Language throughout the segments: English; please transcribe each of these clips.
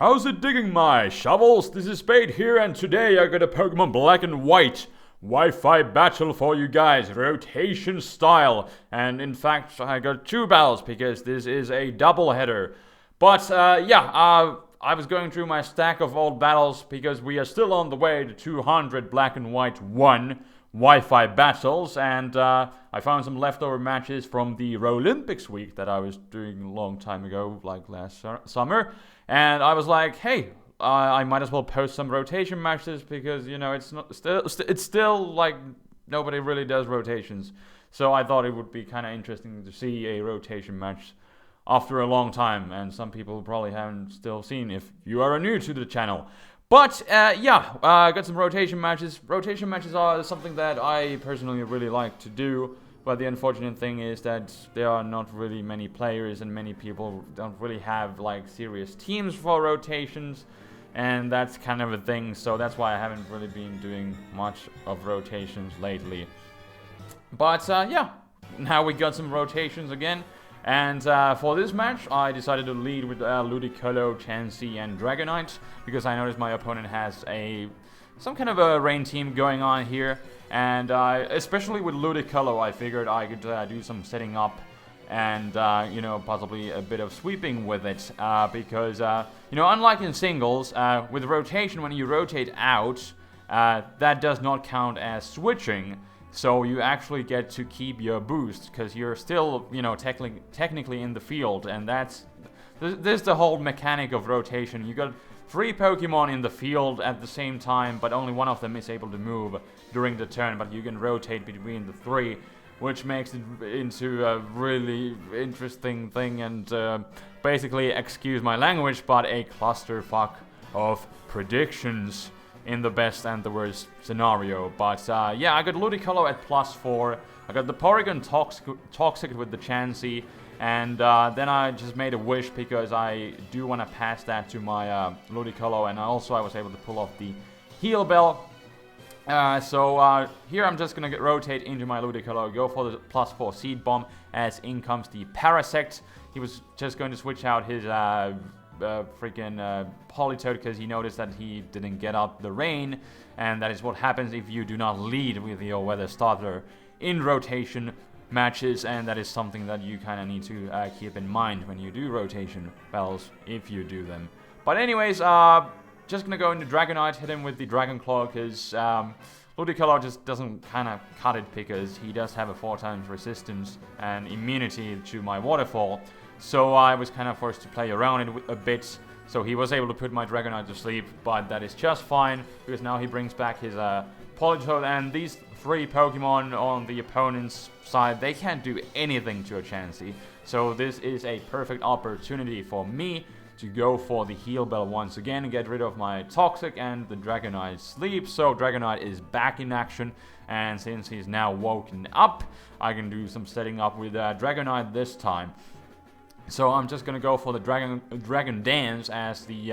How's it digging, my shovels? This is Spade here, and today I got a Pokemon Black and White Wi-Fi battle for you guys, rotation style. And in fact, I got two battles because this is a double header. But I was going through my stack of old battles because we are still on the way to 200 Black and White 1 Wi-Fi battles, and I found some leftover matches from the Rolympics week that I was doing a long time ago, like last summer. And I was like, hey, I might as well post some rotation matches because, you know, it's still like nobody really does rotations. So I thought it would be kind of interesting to see a rotation match after a long time, and some people probably haven't still seen if you are new to the channel. But I got some rotation matches. Rotation matches are something that I personally really like to do. But the unfortunate thing is that there are not really many players, and many people don't really have like serious teams for rotations, and that's kind of a thing. So that's why I haven't really been doing much of rotations lately. But now we got some rotations again. And for this match, I decided to lead with Ludicolo, Chansey, and Dragonite, because I noticed my opponent has some kind of a rain team going on here. And especially with Ludicolo, I figured I could do some setting up and, possibly a bit of sweeping with it. Because, unlike in singles, with rotation, when you rotate out, that does not count as switching. So you actually get to keep your boost because you're still, technically in the field, and this is the whole mechanic of rotation. You got 3 Pokemon in the field at the same time, but only one of them is able to move during the turn, but you can rotate between the 3, which makes it into a really interesting thing, and basically, excuse my language, but a clusterfuck of predictions in the best and the worst scenario. But I got Ludicolo at +4. I got the Porygon Toxic with the Chansey, and then I just made a wish because I do want to pass that to my Ludicolo, and I was able to pull off the Heal Bell. So here I'm just gonna rotate into my Ludicolo, go for the +4 Seed Bomb, as in comes the Parasect. He was just going to switch out his freaking Politoed because he noticed that he didn't get out the rain, and that is what happens if you do not lead with your weather starter in rotation matches, and that is something that you kind of need to keep in mind when you do rotation battles, if you do them. But anyways, just gonna go into Dragonite, hit him with the Dragon Claw, because Ludicolo just doesn't kind of cut it because he does have a 4x resistance and immunity to my Waterfall. So I was kind of forced to play around it a bit, so he was able to put my Dragonite to sleep, but that is just fine, because now he brings back his Politoed, and these 3 Pokemon on the opponent's side, they can't do anything to a Chansey. So this is a perfect opportunity for me to go for the Heal Bell once again and get rid of my Toxic, and the Dragonite sleeps. So Dragonite is back in action, and since he's now woken up, I can do some setting up with Dragonite this time. So I'm just gonna go for the Dragon Dance, as the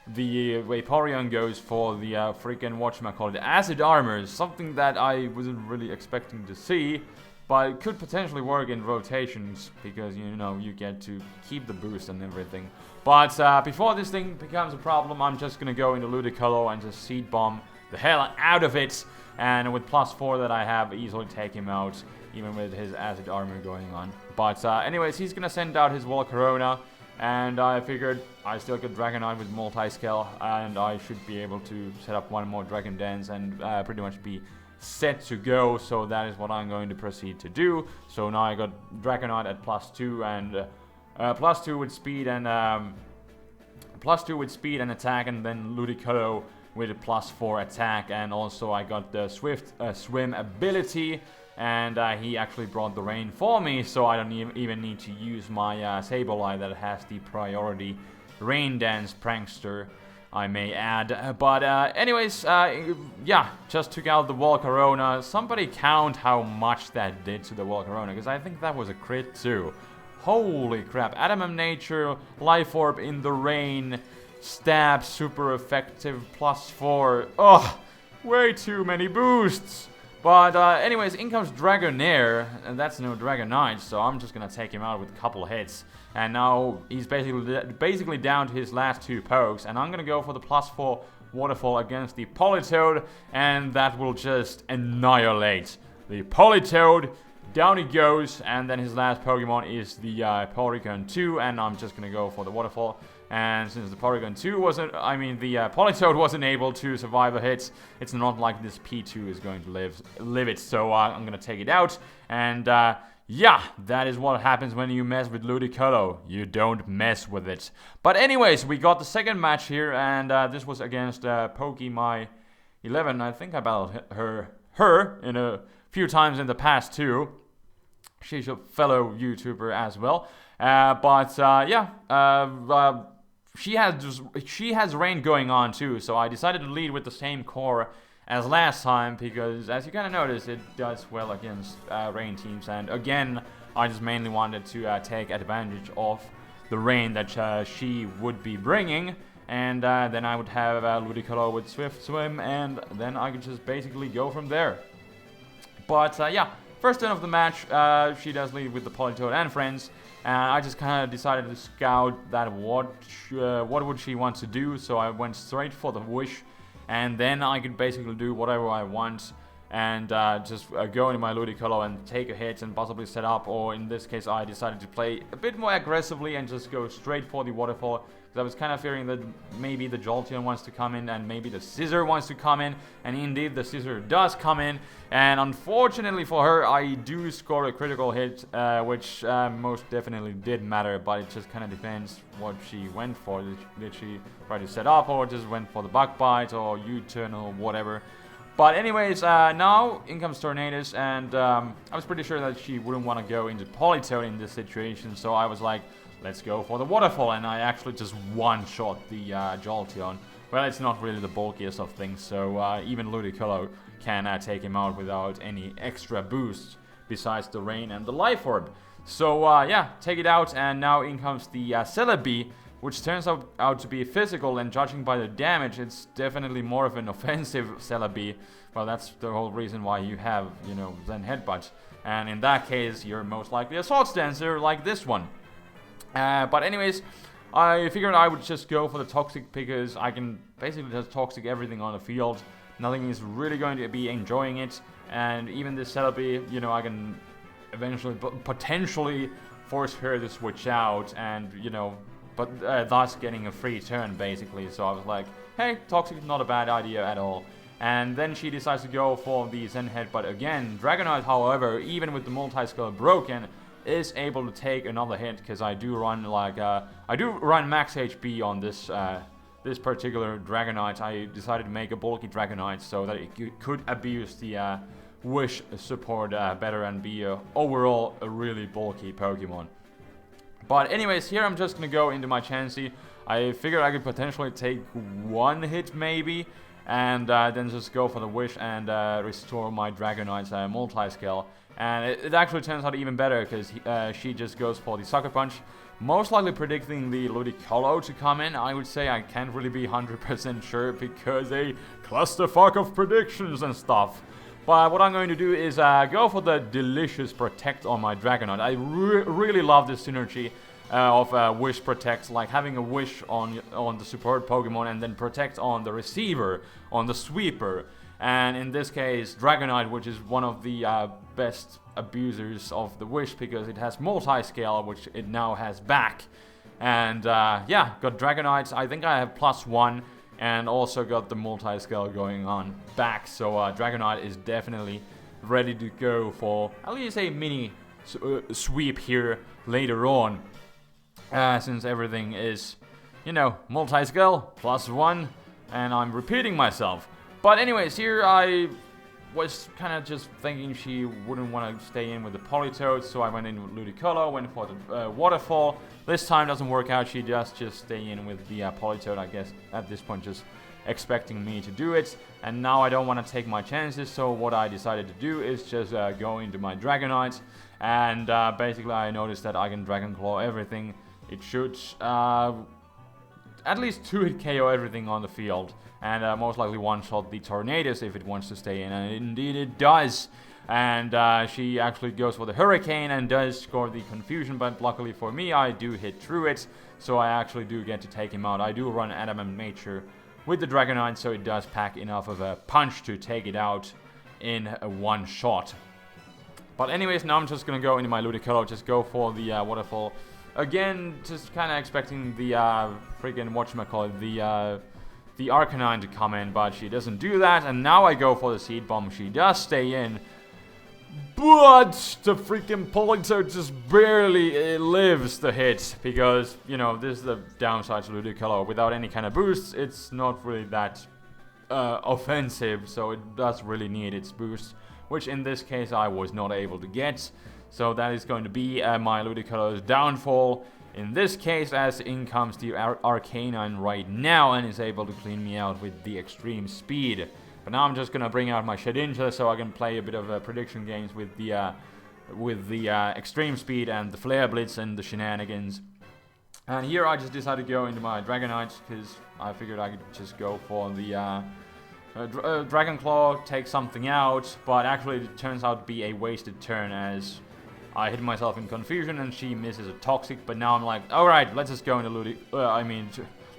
Vaporeon goes for the freaking whatchamacallit, Acid Armor, something that I wasn't really expecting to see, but it could potentially work in rotations because you get to keep the boost and everything. But before this thing becomes a problem, I'm just gonna go into Ludicolo and just Seed Bomb the hell out of it, and with +4 that I have, easily take him out, even with his Acid Armor going on. But anyways, he's gonna send out his Volcarona, and I figured I still got Dragonite with Multiscale, and I should be able to set up one more Dragon Dance and pretty much be set to go. So that is what I'm going to proceed to do. So now I got Dragonite at +2, and +2 with speed and +2 with speed and attack, and then Ludicolo with a +4 attack, and also I got the Swift Swim ability, and he actually brought the rain for me, so I don't even need to use my Sableye that has the priority Rain Dance Prankster, I may add. But anyways, just took out the Volcarona. Somebody count how much that did to the Volcarona, because I think that was a crit too. Holy crap. Adamant Nature, Life Orb in the rain, Stab, super effective, +4. Ugh, way too many boosts. But anyways, in comes Dragonair, and that's no Dragonite, so I'm just gonna take him out with a couple of hits. And now he's basically down to his last 2 pokes, and I'm gonna go for the +4 Waterfall against the Politoed, and that will just annihilate the Politoed. Down he goes, and then his last Pokemon is the Porygon 2, and I'm just gonna go for the Waterfall. And since the Porygon 2 wasn't, the Politoed wasn't able to survive a hit, it's not like this P2 is going to live it, so I'm gonna take it out. And yeah, that is what happens when you mess with Ludicolo. You don't mess with it. But anyways, we got the second match here, and this was against Pokemon 11. I think I battled her in a few times in the past too. She's a fellow YouTuber as well. She has rain going on too, so I decided to lead with the same core as last time, because as you kind of notice, it does well against rain teams. And again, I just mainly wanted to take advantage of the rain that she would be bringing, and then I would have Ludicolo with Swift Swim, and then I could just basically go from there. But yeah, first turn of the match, she does lead with the Politoed and friends. And I just kind of decided to scout that what would she want to do, so I went straight for the Wish, and then I could basically do whatever I want, and just go into my Ludicolo and take a hit and possibly set up, or in this case I decided to play a bit more aggressively and just go straight for the Waterfall, because I was kind of fearing that maybe the Jolteon wants to come in and maybe the Scissor wants to come in, and indeed the Scissor does come in, and unfortunately for her I do score a critical hit, which most definitely did matter, but it just kind of depends what she went for. Did she try to set up, or just went for the Bug Bite or U-turn or whatever. But anyways, now in comes Tornadus, and I was pretty sure that she wouldn't want to go into Politoed in this situation, so I was like, let's go for the Waterfall, and I actually just one-shot the Jolteon. Well, it's not really the bulkiest of things, so even Ludicolo can take him out without any extra boost besides the Rain and the Life Orb. So yeah, take it out, and now in comes the Celebi, which turns out to be physical, and judging by the damage, it's definitely more of an offensive Celebi. Well, that's the whole reason why you have, Zen Headbutt. And in that case, you're most likely a Swords Dancer like this one. But anyways, I figured I would just go for the Toxic, because I can basically just Toxic everything on the field. Nothing is really going to be enjoying it. And even this Celebi, I can eventually, potentially force her to switch out, and, but thus getting a free turn, basically. So I was like, hey, Toxic is not a bad idea at all. And then she decides to go for the Zen Headbutt again. Dragonite, however, even with the Multi-Skull broken, is able to take another hit, because I do run max HP on this this particular Dragonite. I decided to make a bulky Dragonite so that it could abuse the Wish support better and be overall a really bulky Pokemon. But anyways, here I'm just gonna go into my Chansey. I figured I could potentially take one hit maybe, and then just go for the Wish and restore my Dragonite's Multi-Scale. And it actually turns out even better, because she just goes for the Sucker Punch, most likely predicting the Ludicolo to come in. I would say I can't really be 100% sure, because a clusterfuck of predictions and stuff. But what I'm going to do is go for the delicious Protect on my Dragonite. I really love this synergy of Wish Protect, like having a Wish on the support Pokemon and then Protect on the receiver, on the sweeper. And in this case, Dragonite, which is one of the best abusers of the Wish, because it has Multi-Scale, which it now has back. And yeah, got Dragonite. I think I have +1, and also got the Multi-Scale going on back. So Dragonite is definitely ready to go for at least a mini sweep here later on. Since everything is, Multi-Scale +1, and I'm repeating myself. But anyways, here I was kind of just thinking she wouldn't want to stay in with the Politoed, so I went in with Ludicolo, went for the Waterfall. This time doesn't work out, she does just stay in with the Politoed, I guess, at this point just expecting me to do it. And now I don't want to take my chances, so what I decided to do is just go into my Dragonite. And basically I noticed that I can Dragon Claw everything. It should at least 2-hit KO everything on the field. And most likely one-shot the Tornadoes if it wants to stay in. And indeed it does. And she actually goes for the Hurricane and does score the Confusion. But luckily for me, I do hit through it. So I actually do get to take him out. I do run Adamant Nature with the Dragonite, so it does pack enough of a punch to take it out in one shot. But anyways, now I'm just gonna go into my Ludicolo, just go for the Waterfall. Again, just kind of expecting the freaking, whatchamacallit, the Arcanine to come in, but she doesn't do that. And now I go for the Seed Bomb. She does stay in. But the freaking Politoed just barely lives the hit, because, you know, this is the downside to Ludicolo. Without any kind of boosts, it's not really that offensive, so it does really need its boost, which in this case I was not able to get. So that is going to be my Ludicolo's downfall. In this case, as in comes the Arcanine right now and is able to clean me out with the extreme speed. But now I'm just gonna bring out my Shedinja so I can play a bit of prediction games with the extreme speed and the Flare Blitz and the shenanigans. And here I just decided to go into my Dragonite because I figured I could just go for the Dragon Claw, take something out. But actually it turns out to be a wasted turn as I hit myself in Confusion and she misses a Toxic. But now I'm like, alright, let's just go into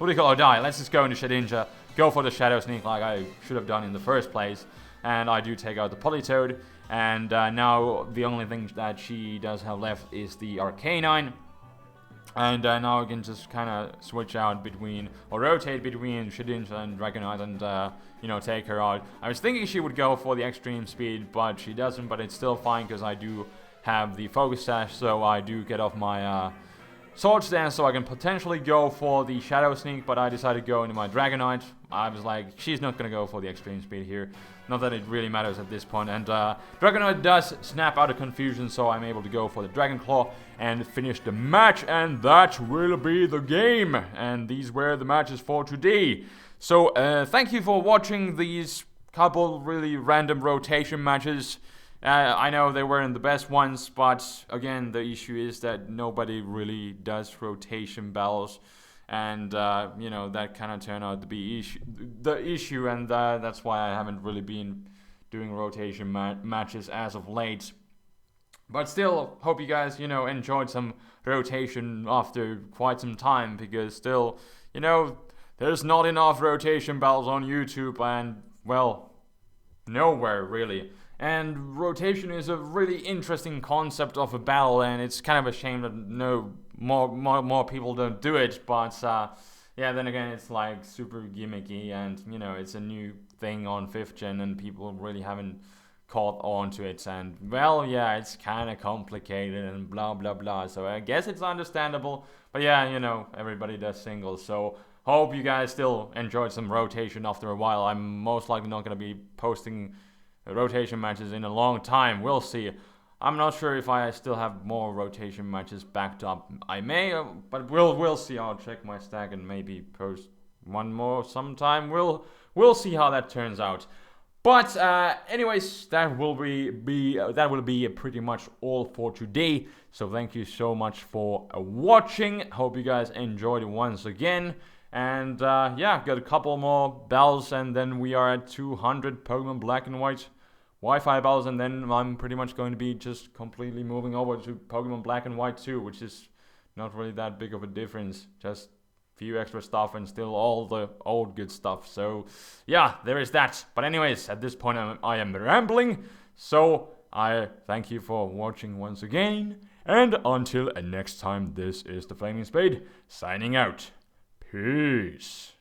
Ludicolo die. Let's just go into Shedinja. Go for the Shadow Sneak like I should have done in the first place. And I do take out the Politoed. And now the only thing that she does have left is the Arcanine. And now I can just kind of switch out between, or rotate between Shedinja and Dragonite and, you know, take her out. I was thinking she would go for the extreme speed, but she doesn't. But it's still fine because I do have the Focus Sash, so I do get off my Swords Dance, so I can potentially go for the Shadow Sneak, but I decided to go into my Dragonite. I was like, she's not going to go for the extreme speed here. Not that it really matters at this point. And Dragonite does snap out of Confusion, so I'm able to go for the Dragon Claw and finish the match. And that will be the game. And these were the matches for today. So thank you for watching these couple really random rotation matches. I know they weren't the best ones, but again, the issue is that nobody really does rotation battles, and you know, that kind of turned out to be the issue, and that's why I haven't really been doing rotation matches as of late. But still, hope you guys, you know, enjoyed some rotation after quite some time, because still, you know, there's not enough rotation battles on YouTube, and well, nowhere really. And rotation is a really interesting concept of a battle, and it's kind of a shame that no more people don't do it. But yeah, then again, it's like super gimmicky, and you know, it's a new thing on 5th gen, and people really haven't caught on to it. And well, yeah, it's kind of complicated and blah blah blah. So I guess it's understandable. But yeah, you know, everybody does singles. So hope you guys still enjoyed some rotation after a while. I'm most likely not gonna be posting rotation matches in a long time. We'll see. I'm not sure if I still have more rotation matches backed up. I may, but we'll see. I'll check my stack and maybe post one more sometime. We'll see how that turns out. But anyways, that will be pretty much all for today. So thank you so much for watching. Hope you guys enjoyed it once again. And yeah, got a couple more bells, and then we are at 200 Pokemon Black and White Wi-Fi bells, and then I'm pretty much going to be just completely moving over to Pokemon Black and White 2, which is not really that big of a difference. Just a few extra stuff and still all the old good stuff. So yeah, there is that. But anyways, at this point I am rambling. So I thank you for watching once again. And until next time, this is TheFlamingSpade signing out. Peace.